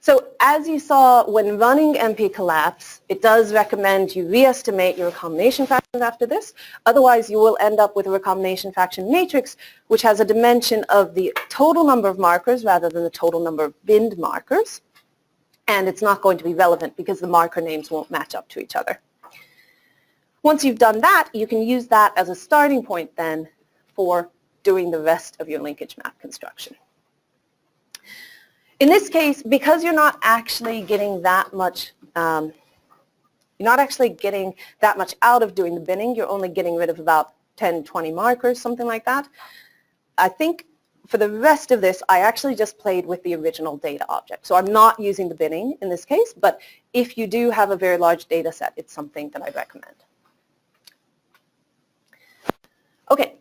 So as you saw, when running MP collapse, it does recommend you re-estimate your recombination fractions after this. Otherwise, you will end up with a recombination fraction matrix, which has a dimension of the total number of markers rather than the total number of binned markers. And it's not going to be relevant because the marker names won't match up to each other. Once you've done that, you can use that as a starting point then for doing the rest of your linkage map construction. In this case, because you're not actually getting that much, out of doing the binning, you're only getting rid of about 10, 20 markers, something like that. I think for the rest of this, I actually just played with the original data object. So I'm not using the binning in this case, but if you do have a very large data set, it's something that I'd recommend. Okay.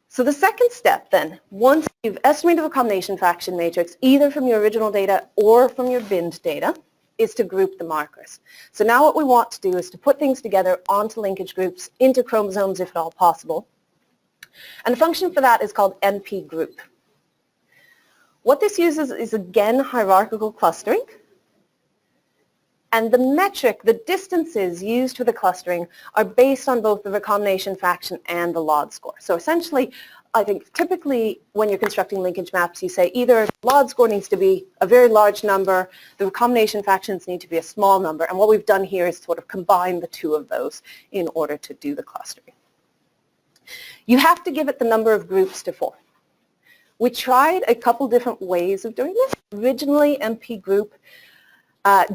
So the second step then, once you've estimated a recombination fraction matrix, either from your original data or from your binned data, is to group the markers. So now what we want to do is to put things together onto linkage groups, into chromosomes if at all possible. And the function for that is called NP group. What this uses is, again, hierarchical clustering. And the metric, the distances used for the clustering are based on both the recombination fraction and the LOD score. So essentially, I think typically when you're constructing linkage maps, you say either the LOD score needs to be a very large number, the recombination fractions need to be a small number, and what we've done here is sort of combine the two of those in order to do the clustering. You have to give it the number of groups to form. We tried a couple different ways of doing this. Originally, MP group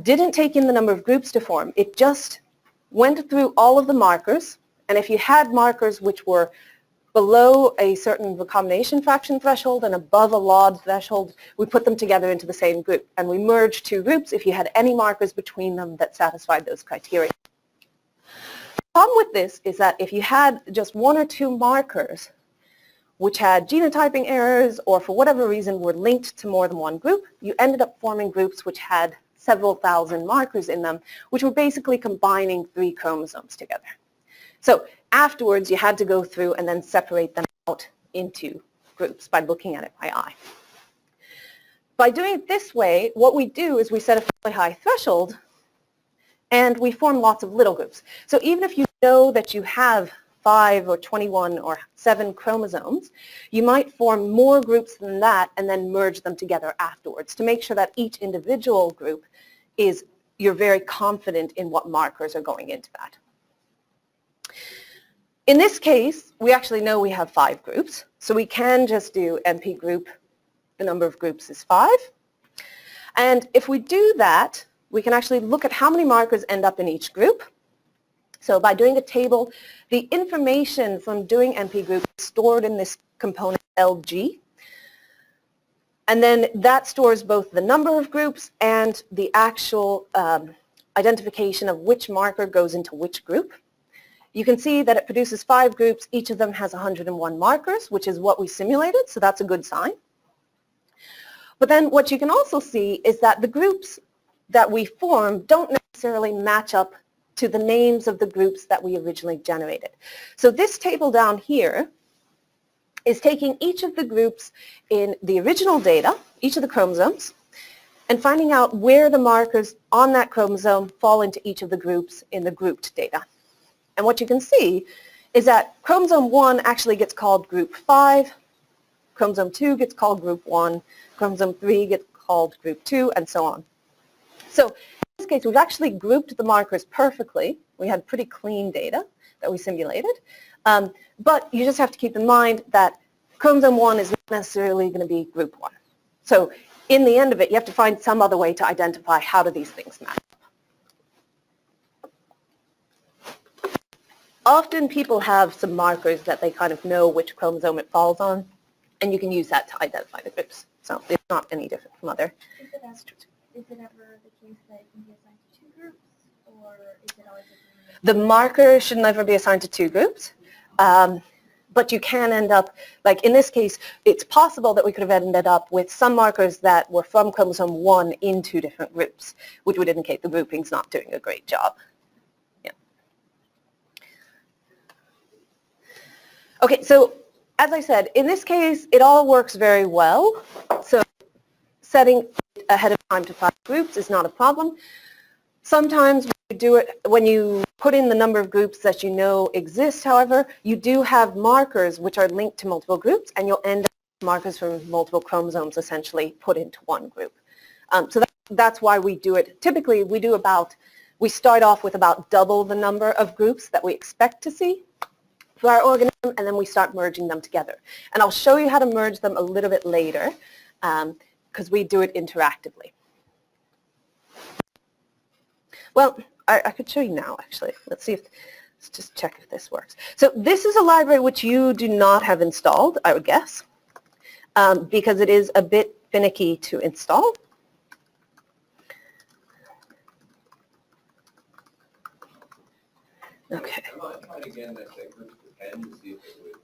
didn't take in the number of groups to form. It just went through all of the markers, and if you had markers which were below a certain recombination fraction threshold and above a LOD threshold, we put them together into the same group, and we merged two groups if you had any markers between them that satisfied those criteria. The problem with this is that if you had just one or two markers which had genotyping errors or for whatever reason were linked to more than one group, you ended up forming groups which had several thousand markers in them, which were basically combining 3 chromosomes together. So afterwards, you had to go through and then separate them out into groups by looking at it by eye. By doing it this way, what we do is we set a fairly high threshold and we form lots of little groups. So even if you know that you have 5 or 21 or 7 chromosomes, you might form more groups than that and then merge them together afterwards to make sure that each individual group is, you're very confident in what markers are going into that. In this case, we actually know we have 5 groups, so we can just do NP group, the number of groups is 5. And if we do that, we can actually look at how many markers end up in each group. So by doing a table, the information from doing NP group is stored in this component LG. And then that stores both the number of groups and the actual identification of which marker goes into which group. You can see that it produces 5 groups. Each of them has 101 markers, which is what we simulated, so that's a good sign. But then what you can also see is that the groups that we form don't necessarily match up to the names of the groups that we originally generated. So this table down here is taking each of the groups in the original data, each of the chromosomes, and finding out where the markers on that chromosome fall into each of the groups in the grouped data. And what you can see is that chromosome 1 actually gets called group 5, chromosome 2 gets called group 1, chromosome 3 gets called group 2, and so on. So in this case, we've actually grouped the markers perfectly. We had pretty clean data that we simulated. But you just have to keep in mind that chromosome 1 is not necessarily going to be group 1. So in the end of it, you have to find some other way to identify how do these things match. Often people have some markers that they kind of know which chromosome it falls on, and you can use that to identify the groups. So it's not any different from other. Is it ever the case that it can be assigned to 2 groups, or is it always the marker should never be assigned to 2 groups, but you can end up, like in this case, it's possible that we could have ended up with some markers that were from chromosome 1 in 2 different groups, which would indicate the grouping's not doing a great job. Yeah. Okay, so as I said, in this case, it all works very well. So setting ahead of time to 5 groups is not a problem. Sometimes when you do it, when you put in the number of groups that you know exist, however, you do have markers which are linked to multiple groups, and you'll end up with markers from multiple chromosomes essentially put into one group. So that's why we do it. Typically, we start off with about double the number of groups that we expect to see for our organism, and then we start merging them together. And I'll show you how to merge them a little bit later, because we do it interactively. Well, I could show you now, actually. Let's just check if this works. So this is a library which you do not have installed, I would guess, because it is a bit finicky to install. Okay. I tried again that set groups to 10 to see if it would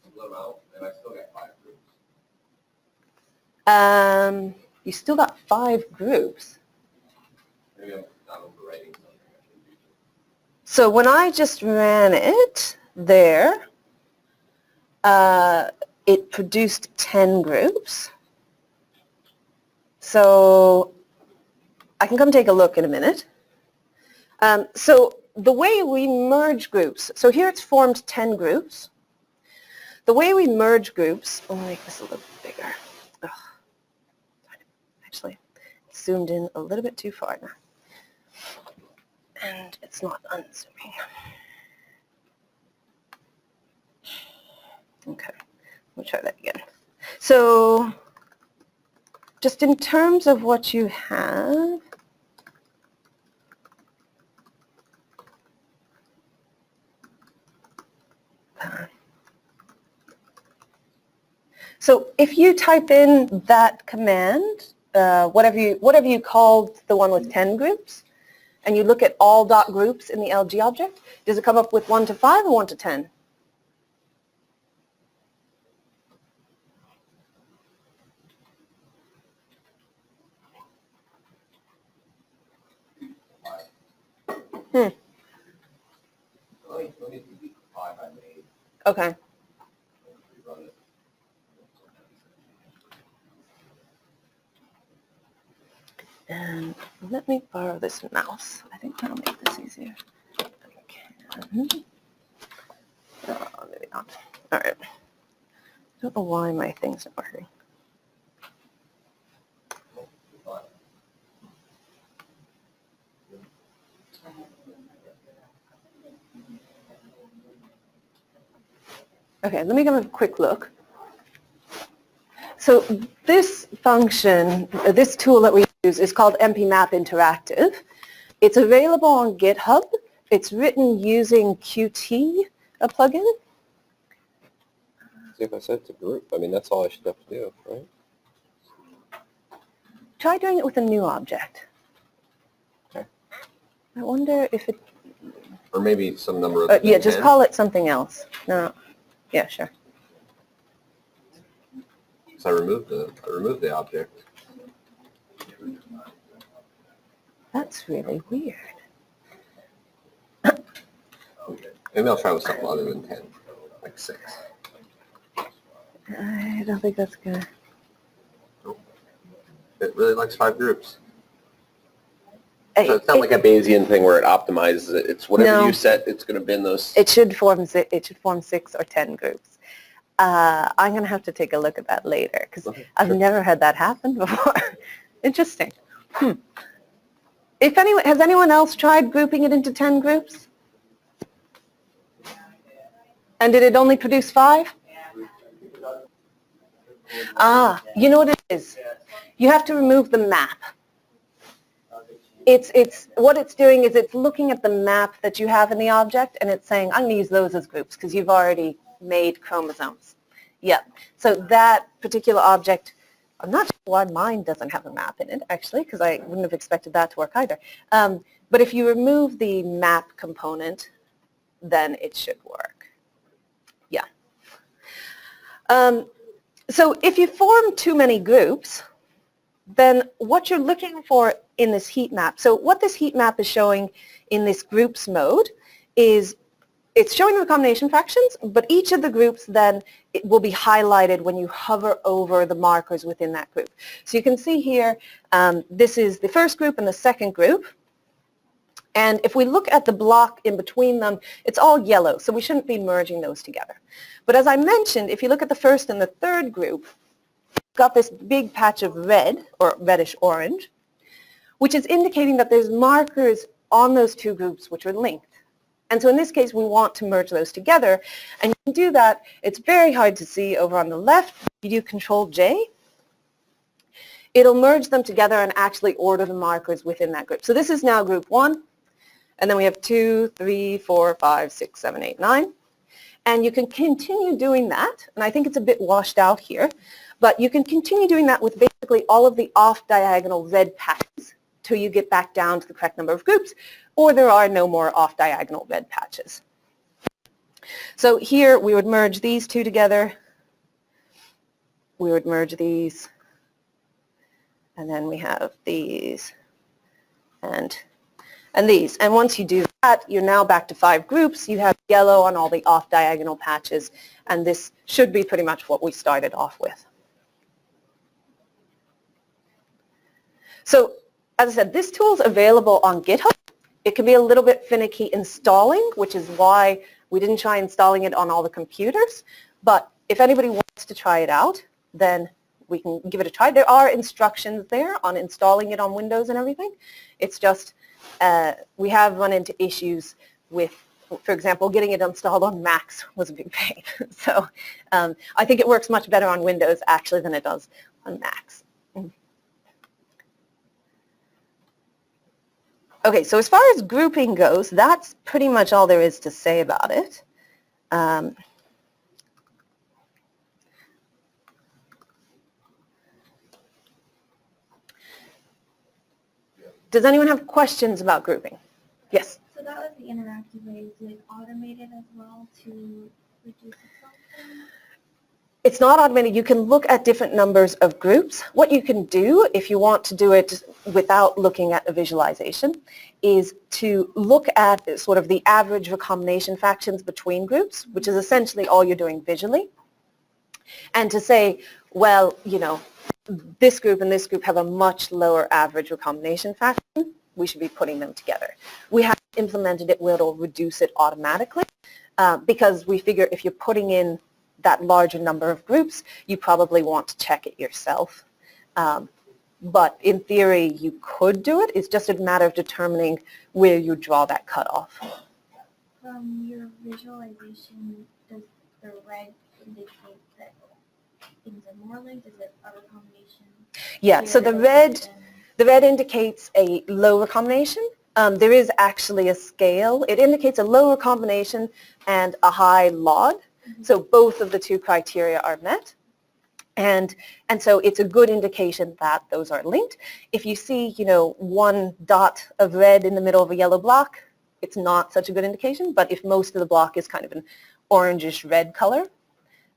split them out, and I still got 5 groups. You still got 5 groups. Maybe I'm not overwriting something. So when I just ran it there, it produced 10 groups. So I can come take a look in a minute. So the way we merge groups, so here it's formed 10 groups. The way we merge groups, I'll make this a little bigger. Ugh. Actually, it's zoomed in a little bit too far now. And it's not unzooming. Okay, we'll try that again. So just in terms of what you have, so if you type in that command, whatever you called the one with 10 groups, and you look at all dot groups in the LG object, does it come up with 1 to 5 or 1 to 10? Let me delete the 5 I made. Okay. Rerun it. And let me borrow this mouse. I think that'll make this easier. Okay. Oh, maybe not. All right. I don't know why my thing's not working. Okay, let me give a quick look. So this function, this tool that we use is called MPMap Interactive. It's available on GitHub. It's written using Qt, a plugin. See, if I set it to group, I mean, that's all I should have to do, right? Try doing it with a new object. Okay. I wonder if it... Or maybe some number of... yeah, just call it something else. No. Yeah, sure. So I removed the object. That's really weird. Maybe I'll try with something other than 10, like 6. I don't think that's good. Nope. It really likes 5 groups. So So it's not like a Bayesian thing where it optimizes it. It's whatever you set, it's going to bin those. It should form 6 or 10 groups. I'm going to have to take a look at that later because I've never had that happen before. Interesting. Has anyone else tried grouping it into 10 groups? And did it only produce 5? You know what it is? You have to remove the map. What it's doing is it's looking at the map that you have in the object and it's saying, I'm going to use those as groups because you've already made chromosomes. Yep. So that particular object, I'm not sure why mine doesn't have a map in it, actually, because I wouldn't have expected that to work either. But if you remove the map component, then it should work. Yeah. So if you form too many groups, then what you're looking for in this heat map, so what this heat map is showing in this groups mode is it's showing the recombination fractions, but each of the groups then it will be highlighted when you hover over the markers within that group. So you can see here, this is the first group and the second group. And if we look at the block in between them, it's all yellow, so we shouldn't be merging those together. But as I mentioned, if you look at the first and the third group, you've got this big patch of red, or reddish orange, which is indicating that there's markers on those two groups which are linked. And so in this case, we want to merge those together. And you can do that. It's very hard to see over on the left. If you do Control-J, it'll merge them together and actually order the markers within that group. So this is now group 1. And then we have 2, 3, 4, 5, 6, 7, 8, 9. And you can continue doing that. And I think it's a bit washed out here. But you can continue doing that with basically all of the off-diagonal red patches till you get back down to the correct number of groups, or there are no more off-diagonal red patches. So here we would merge these two together. We would merge these. And then we have these and these. And once you do that, you're now back to 5 groups. You have yellow on all the off-diagonal patches, and this should be pretty much what we started off with. So, as I said, this tool is available on GitHub. It can be a little bit finicky installing, which is why we didn't try installing it on all the computers. But if anybody wants to try it out, then we can give it a try. There are instructions there on installing it on Windows and everything. It's just we have run into issues with, for example, getting it installed on Macs was a big pain. So I think it works much better on Windows actually than it does on Macs. Okay, so as far as grouping goes, that's pretty much all there is to say about it. Does anyone have questions about grouping? Yes? So that was the interactive way. Is it automated as well to reduce itself? It's not automated. You can look at different numbers of groups. What you can do if you want to do it without looking at a visualization is to look at sort of the average recombination fractions between groups, which is essentially all you're doing visually, and to say, well, you know, this group and this group have a much lower average recombination fraction. We should be putting them together. We have implemented it where it'll reduce it automatically because we figure if you're putting in that larger number of groups, you probably want to check it yourself. But in theory, you could do it. It's just a matter of determining where you draw that cutoff. From your visualization, does the red indicate that things are more linked? Is it a recombination? Yeah, so the red indicates a low recombination. There is actually a scale. It indicates a low recombination and a high LOD. So both of the two criteria are met. And so it's a good indication that those are linked. If you see, you know, one dot of red in the middle of a yellow block, it's not such a good indication. But if most of the block is kind of an orangish red color,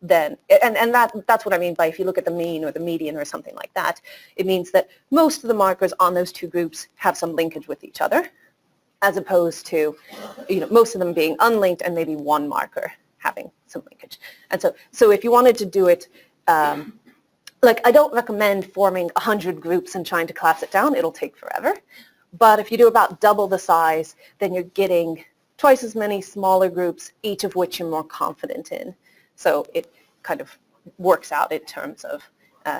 then, and that's what I mean by if you look at the mean or the median or something like that, it means that most of the markers on those two groups have some linkage with each other, as opposed to, you know, most of them being unlinked and maybe one marker having some linkage. And so if you wanted to do it, like I don't recommend forming 100 groups and trying to collapse it down. It'll take forever. But if you do about double the size, then you're getting twice as many smaller groups, each of which you're more confident in. So it kind of works out in terms of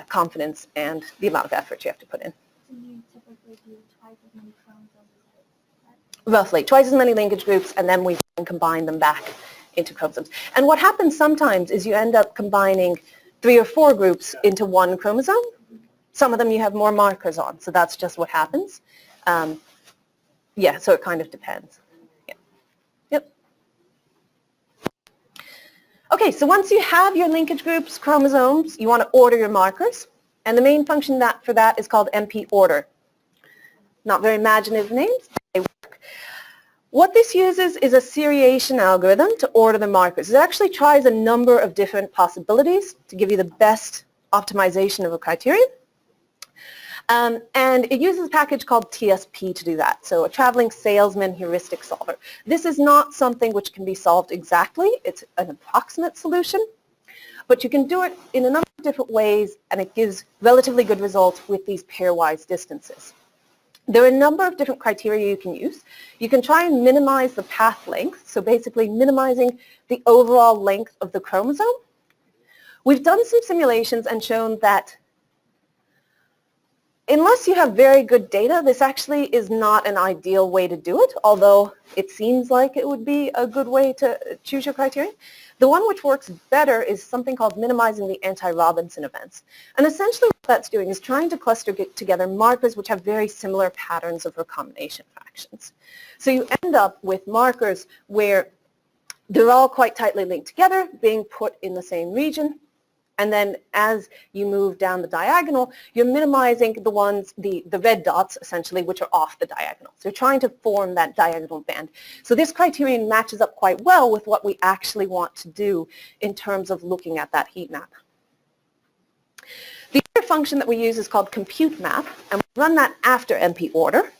confidence and the amount of effort you have to put in. So you typically do twice as many chromosomes as Roughly, twice as many linkage groups, and then we can combine them back into chromosomes. And what happens sometimes is you end up combining 3 or 4 groups into one chromosome. Some of them you have more markers on, so that's just what happens. Yeah, so it kind of depends. Yeah. Yep. Okay, so once you have your linkage groups, chromosomes, you want to order your markers. And the main function for that is called MP order. Not very imaginative names, but they work. What this uses is a seriation algorithm to order the markers. It actually tries a number of different possibilities to give you the best optimization of a criterion. And it uses a package called TSP to do that, so a traveling salesman heuristic solver. This is not something which can be solved exactly. It's an approximate solution, but you can do it in a number of different ways, and it gives relatively good results with these pairwise distances. There are a number of different criteria you can use. You can try and minimize the path length, so basically minimizing the overall length of the chromosome. We've done some simulations and shown that unless you have very good data, this actually is not an ideal way to do it, although it seems like it would be a good way to choose your criterion. The one which works better is something called minimizing the anti-Robinson events. And essentially what that's doing is trying to cluster together markers which have very similar patterns of recombination fractions. So you end up with markers where they're all quite tightly linked together, being put in the same region. And then as you move down the diagonal, you're minimizing the ones, the red dots essentially, which are off the diagonal. So you're trying to form that diagonal band. So this criterion matches up quite well with what we actually want to do in terms of looking at that heat map. The other function that we use is called compute map, and we run that after NP order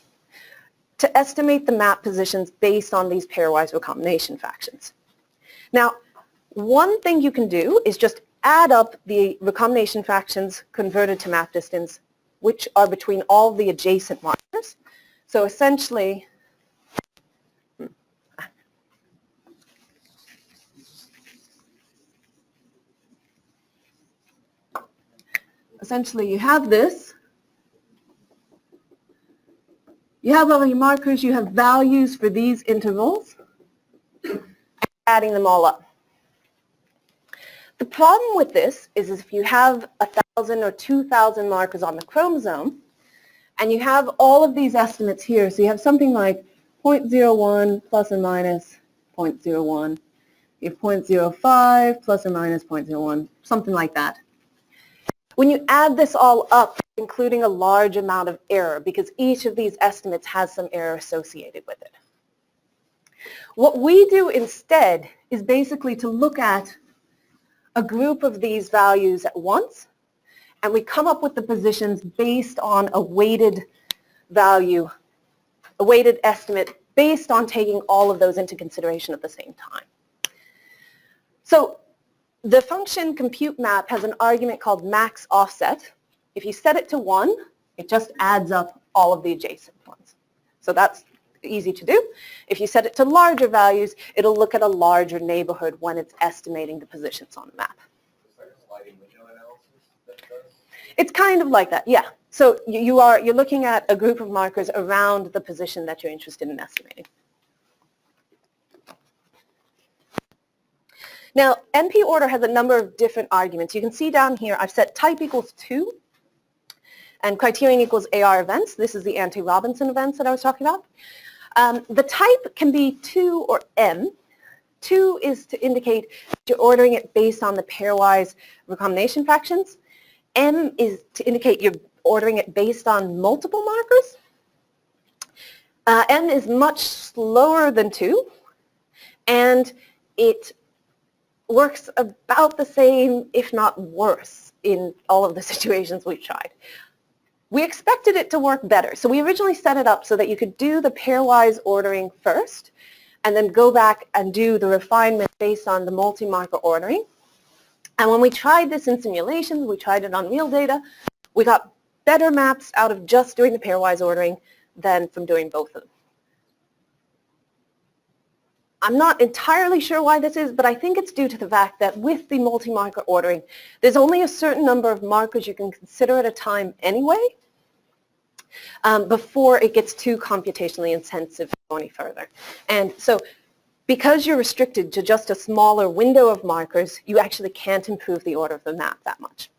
to estimate the map positions based on these pairwise recombination fractions. Now, one thing you can do is just add up the recombination fractions converted to map distance, which are between all the adjacent markers. So essentially, you have this. You have all your markers, you have values for these intervals, and adding them all up. The problem with this is if you have 1,000 or 2,000 markers on the chromosome, and you have all of these estimates here, so you have something like 0.01 plus or minus 0.01, you have 0.05 plus or minus 0.01, something like that. When you add this all up, including a large amount of error, because each of these estimates has some error associated with it. What we do instead is basically to look at a group of these values at once, and we come up with the positions based on a weighted value, a weighted estimate based on taking all of those into consideration at the same time. So the function compute map has an argument called max offset. If you set it to 1, it just adds up all of the adjacent ones. So that's easy to do. If you set it to larger values, it'll look at a larger neighborhood when it's estimating the positions on the map. It's like a sliding window analysis that does? It's kind of like that, yeah. So you're looking at a group of markers around the position that you're interested in estimating. Now, NP order has a number of different arguments. You can see down here, I've set type equals 2 and criterion equals AR events. This is the anti-Robinson events that I was talking about. The type can be 2 or M. 2 is to indicate that you're ordering it based on the pairwise recombination fractions. M is to indicate you're ordering it based on multiple markers. M is much slower than 2, and it works about the same, if not worse, in all of the situations we've tried. We expected it to work better, so we originally set it up so that you could do the pairwise ordering first, and then go back and do the refinement based on the multi-marker ordering. And when we tried this in simulations, we tried it on real data, we got better maps out of just doing the pairwise ordering than from doing both of them. I'm not entirely sure why this is, but I think it's due to the fact that with the multi-marker ordering, there's only a certain number of markers you can consider at a time anyway, before it gets too computationally intensive to go any further. And so because you're restricted to just a smaller window of markers, you actually can't improve the order of the map that much.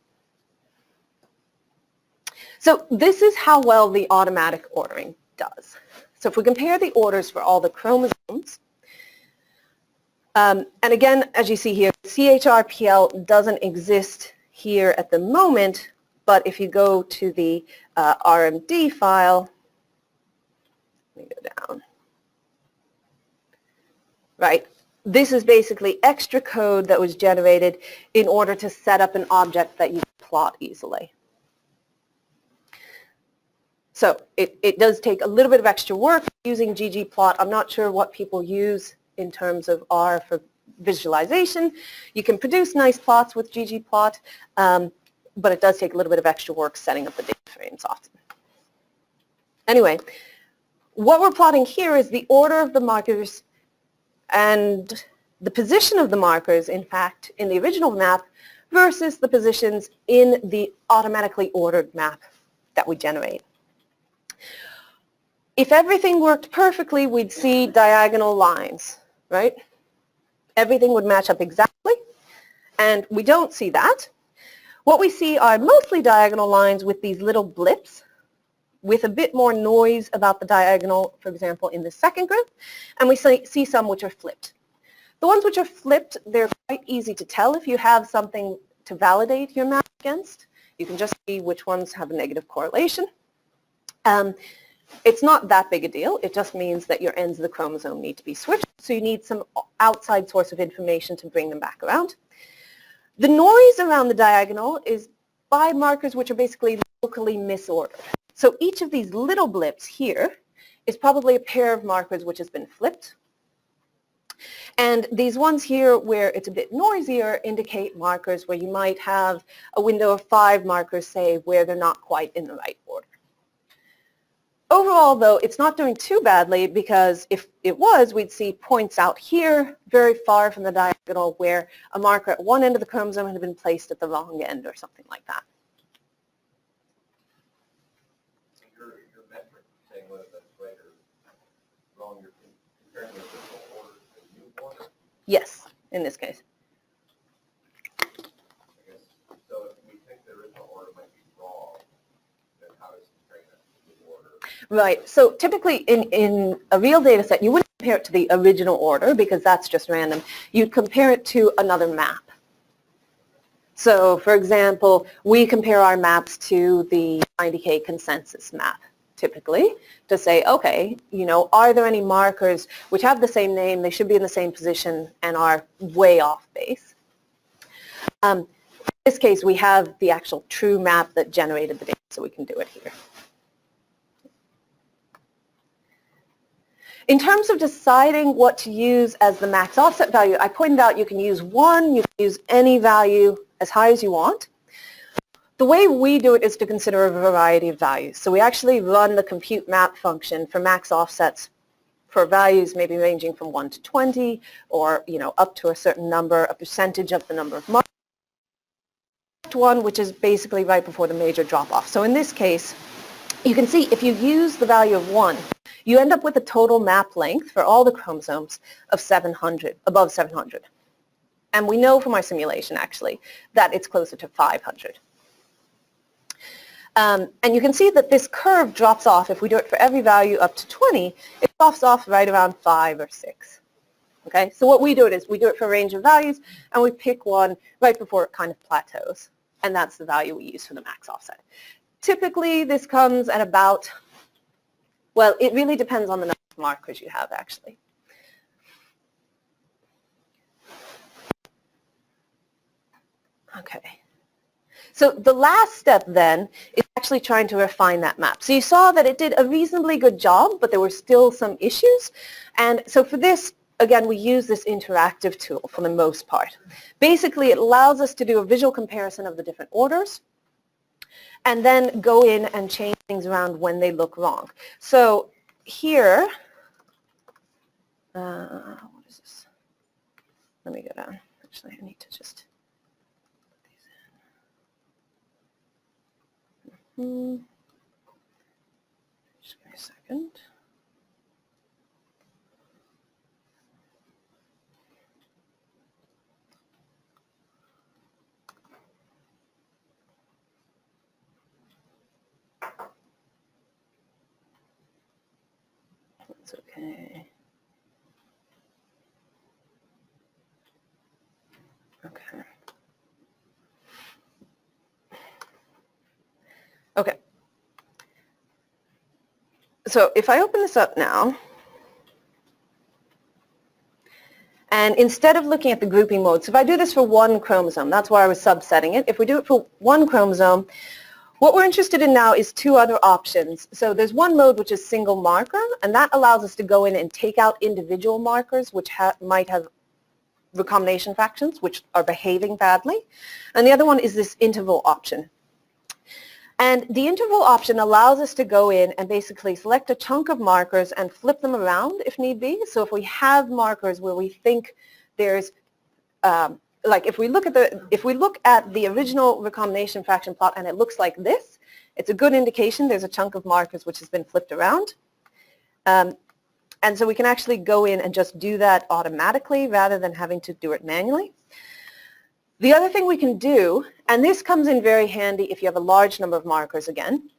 So this is how well the automatic ordering does. So if we compare the orders for all the chromosomes, and again, as you see here, CHRPL doesn't exist here at the moment, but if you go to the RMD file, let me go down. Right, this is basically extra code that was generated in order to set up an object that you can plot easily. So it does take a little bit of extra work using ggplot. I'm not sure what people use in terms of R for visualization. You can produce nice plots with ggplot, but it does take a little bit of extra work setting up the data frames often. Anyway, what we're plotting here is the order of the markers and the position of the markers, in fact, in the original map versus the positions in the automatically ordered map that we generate. If everything worked perfectly, we'd see diagonal lines, right? Everything would match up exactly, and we don't see that. What we see are mostly diagonal lines with these little blips with a bit more noise about the diagonal, for example, in the second group, and we see some which are flipped. The ones which are flipped, they're quite easy to tell if you have something to validate your map against. You can just see which ones have a negative correlation. It's not that big a deal. It just means that your ends of the chromosome need to be switched, so you need some outside source of information to bring them back around. The noise around the diagonal is by markers which are basically locally misordered. So each of these little blips here is probably a pair of markers which has been flipped. And these ones here where it's a bit noisier indicate markers where you might have a window of 5 markers, say, where they're not quite in the right order. Overall, though, it's not doing too badly because if it was, we'd see points out here very far from the diagonal where a marker at one end of the chromosome had been placed at the wrong end or something like that. So your metric saying whether that's right or wrong, you're comparing the original order to the new order? Yes, in this case. I guess. So if we think the original order might be wrong, then how does comparing that to the new order? Right. So typically in a real data set, you wouldn't compare it to the original order because that's just random. You'd compare it to another map. So for example, we compare our maps to the 90K consensus map typically to say, okay, you know, are there any markers which have the same name, they should be in the same position and are way off base. In this case, we have the actual true map that generated the data, so we can do it here. In terms of deciding what to use as the max offset value, I pointed out you can use 1, you can use any value as high as you want. The way we do it is to consider a variety of values. So we actually run the compute map function for max offsets for values maybe ranging from 1 to 20 or, you know, up to a certain number, a percentage of the number of markers. One, which is basically right before the major drop-off. So in this case, you can see if you use the value of 1, you end up with a total map length for all the chromosomes of 700, above 700. And we know from our simulation, actually, that it's closer to 500. And you can see that this curve drops off. If we do it for every value up to 20, it drops off right around 5 or 6. Okay, so what we do is we do it for a range of values, and we pick one right before it kind of plateaus. And that's the value we use for the max offset. Typically, this comes at about, well, it really depends on the number of markers you have, actually. Okay. So the last step then is actually trying to refine that map. So you saw that it did a reasonably good job, but there were still some issues. And so for this, again, we use this interactive tool for the most part. Basically, it allows us to do a visual comparison of the different orders and then go in and change things around when they look wrong. So here, what is this? Let me go down. Actually, I need to just put these in. Just give me a second. That's okay. Okay. Okay. So if I open this up now, and instead of looking at the grouping mode, so if I do this for one chromosome, that's why I was subsetting it. If we do it for one chromosome, What we're interested in now is two other options. So there's one mode which is single marker, and that allows us to go in and take out individual markers which might have recombination fractions which are behaving badly. And the other one is this interval option. And the interval option allows us to go in and basically select a chunk of markers and flip them around if need be. So if we have markers where we think there's, like if we look at the original recombination fraction plot and it looks like this, it's a good indication there's a chunk of markers which has been flipped around. And so we can actually go in and just do that automatically rather than having to do it manually. The other thing we can do, and this comes in very handy if you have a large number of markers again,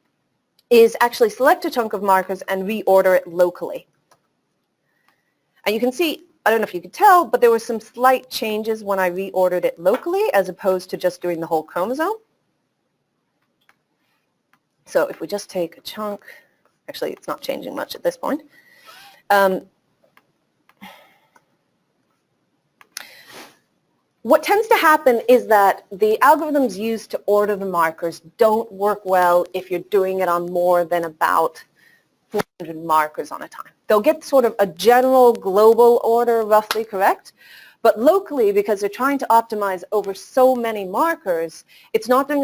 is actually select a chunk of markers and reorder it locally. And you can see, I don't know if you could tell, but there were some slight changes when I reordered it locally as opposed to just doing the whole chromosome. So if we just take a chunk, actually it's not changing much at this point. What tends to happen is that the algorithms used to order the markers don't work well if you're doing it on more than about 400 markers on a time. They'll get sort of a general global order roughly correct, but locally, because they're trying to optimize over so many markers, it's not doing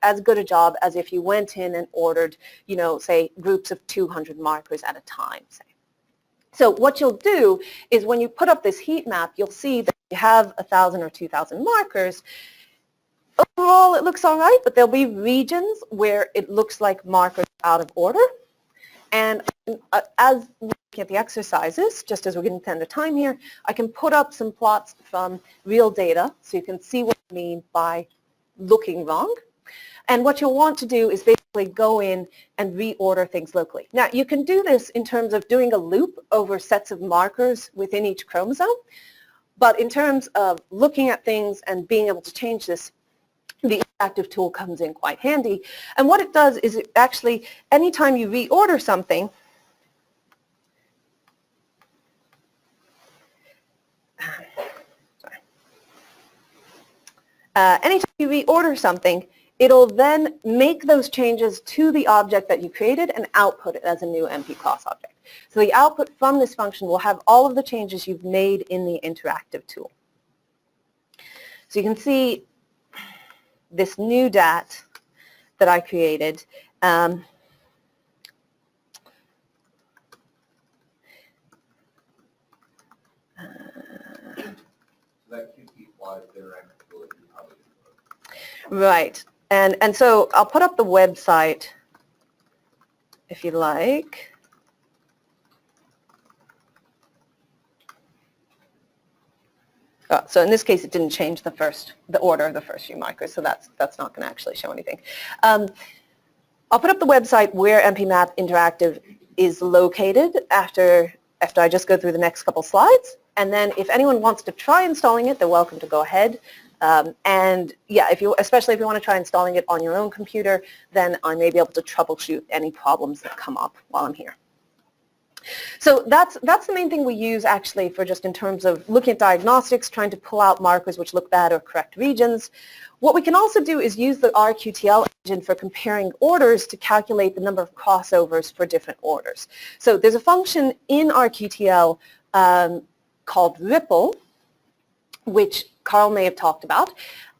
as good a job as if you went in and ordered, you know, say groups of 200 markers at a time, say. So what you'll do is when you put up this heat map, you'll see that you have 1,000 or 2,000 markers. Overall, it looks all right, but there'll be regions where it looks like markers out of order. And as we're looking at the exercises, just as we're getting to the end of time here, I can put up some plots from real data so you can see what I mean by looking wrong. And what you'll want to do is basically go in and reorder things locally. Now, you can do this in terms of doing a loop over sets of markers within each chromosome. But in terms of looking at things and being able to change this, the interactive tool comes in quite handy. And what it does is it actually, anytime you reorder something, anytime you reorder something, it'll then make those changes to the object that you created and output it as a new MP class object. So the output from this function will have all of the changes you've made in the interactive tool. So you can see this new DAT that I created. So that QT applies to interactive tool that you probably didn't. Right. And so I'll put up the website if you like. Oh, so in this case, it didn't change the order of the first few markers, so that's not going to actually show anything. I'll put up the website where MPMap Interactive is located after I just go through the next couple slides. And then if anyone wants to try installing it, they're welcome to go ahead. And yeah, especially if you want to try installing it on your own computer, then I may be able to troubleshoot any problems that come up while I'm here. So that's the main thing we use actually for just in terms of looking at diagnostics, trying to pull out markers which look bad or correct regions. What we can also do is use the RQTL engine for comparing orders to calculate the number of crossovers for different orders. So there's a function in RQTL called Ripple, which Carl may have talked about,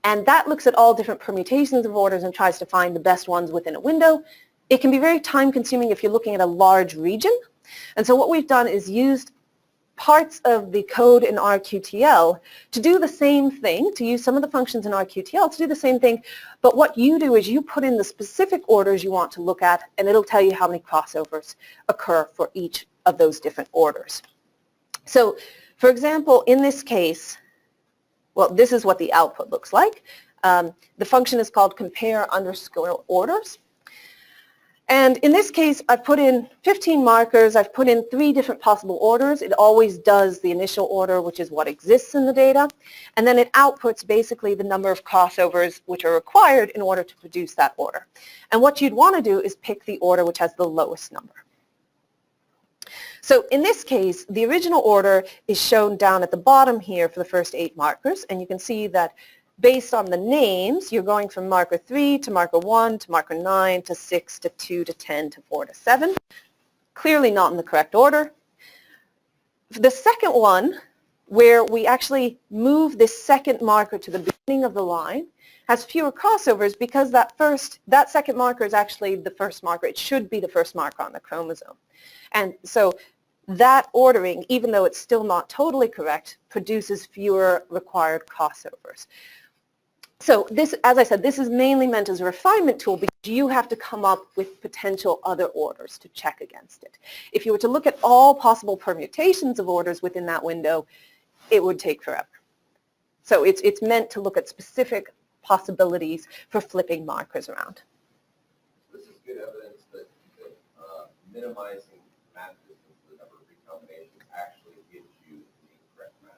and that looks at all different permutations of orders and tries to find the best ones within a window. It can be very time-consuming if you're looking at a large region. And so what we've done is used parts of the code in RQTL to do the same thing, to use some of the functions in RQTL to do the same thing, but what you do is you put in the specific orders you want to look at, and it'll tell you how many crossovers occur for each of those different orders. So, for example, in this case, well, this is what the output looks like. The function is called compare_orders. And in this case, I've put in 15 markers. I've put in 3 different possible orders. It always does the initial order, which is what exists in the data. And then it outputs basically the number of crossovers which are required in order to produce that order. And what you'd want to do is pick the order which has the lowest number. So in this case, the original order is shown down at the bottom here for the first 8 markers. And you can see that based on the names, you're going from marker 3 to marker 1 to marker 9 to 6 to 2 to 10 to 4 to 7. Clearly not in the correct order. The second one, where we actually move this second marker to the beginning of the line, has fewer crossovers because that second marker is actually the first marker. It should be the first marker on the chromosome. And so that ordering, even though it's still not totally correct, produces fewer required crossovers. So this, as I said, this is mainly meant as a refinement tool because you have to come up with potential other orders to check against it. If you were to look at all possible permutations of orders within that window, it would take forever. So it's meant to look at specific possibilities for flipping markers around. This is good evidence that minimizing math distance, the number of recombinations, actually gives you the correct math,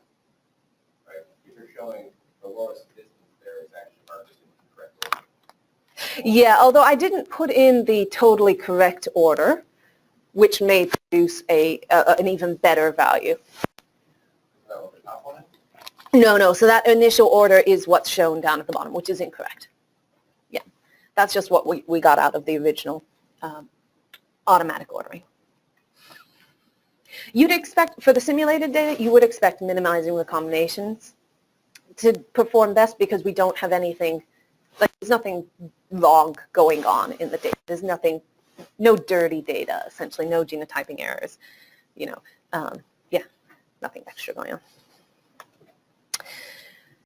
right? If you're showing the lowest distance there is actually markers in the correct order. Yeah, although I didn't put in the totally correct order, which may produce an even better value. Is that what the top one is? No, so that initial order is what's shown down at the bottom, which is incorrect. Yeah, that's just what we got out of the original automatic ordering. You'd expect, for the simulated data, you would expect minimizing recombinations to perform best because we don't have anything, like there's nothing wrong going on in the data. There's nothing, no dirty data, essentially, no genotyping errors, yeah, nothing extra going on.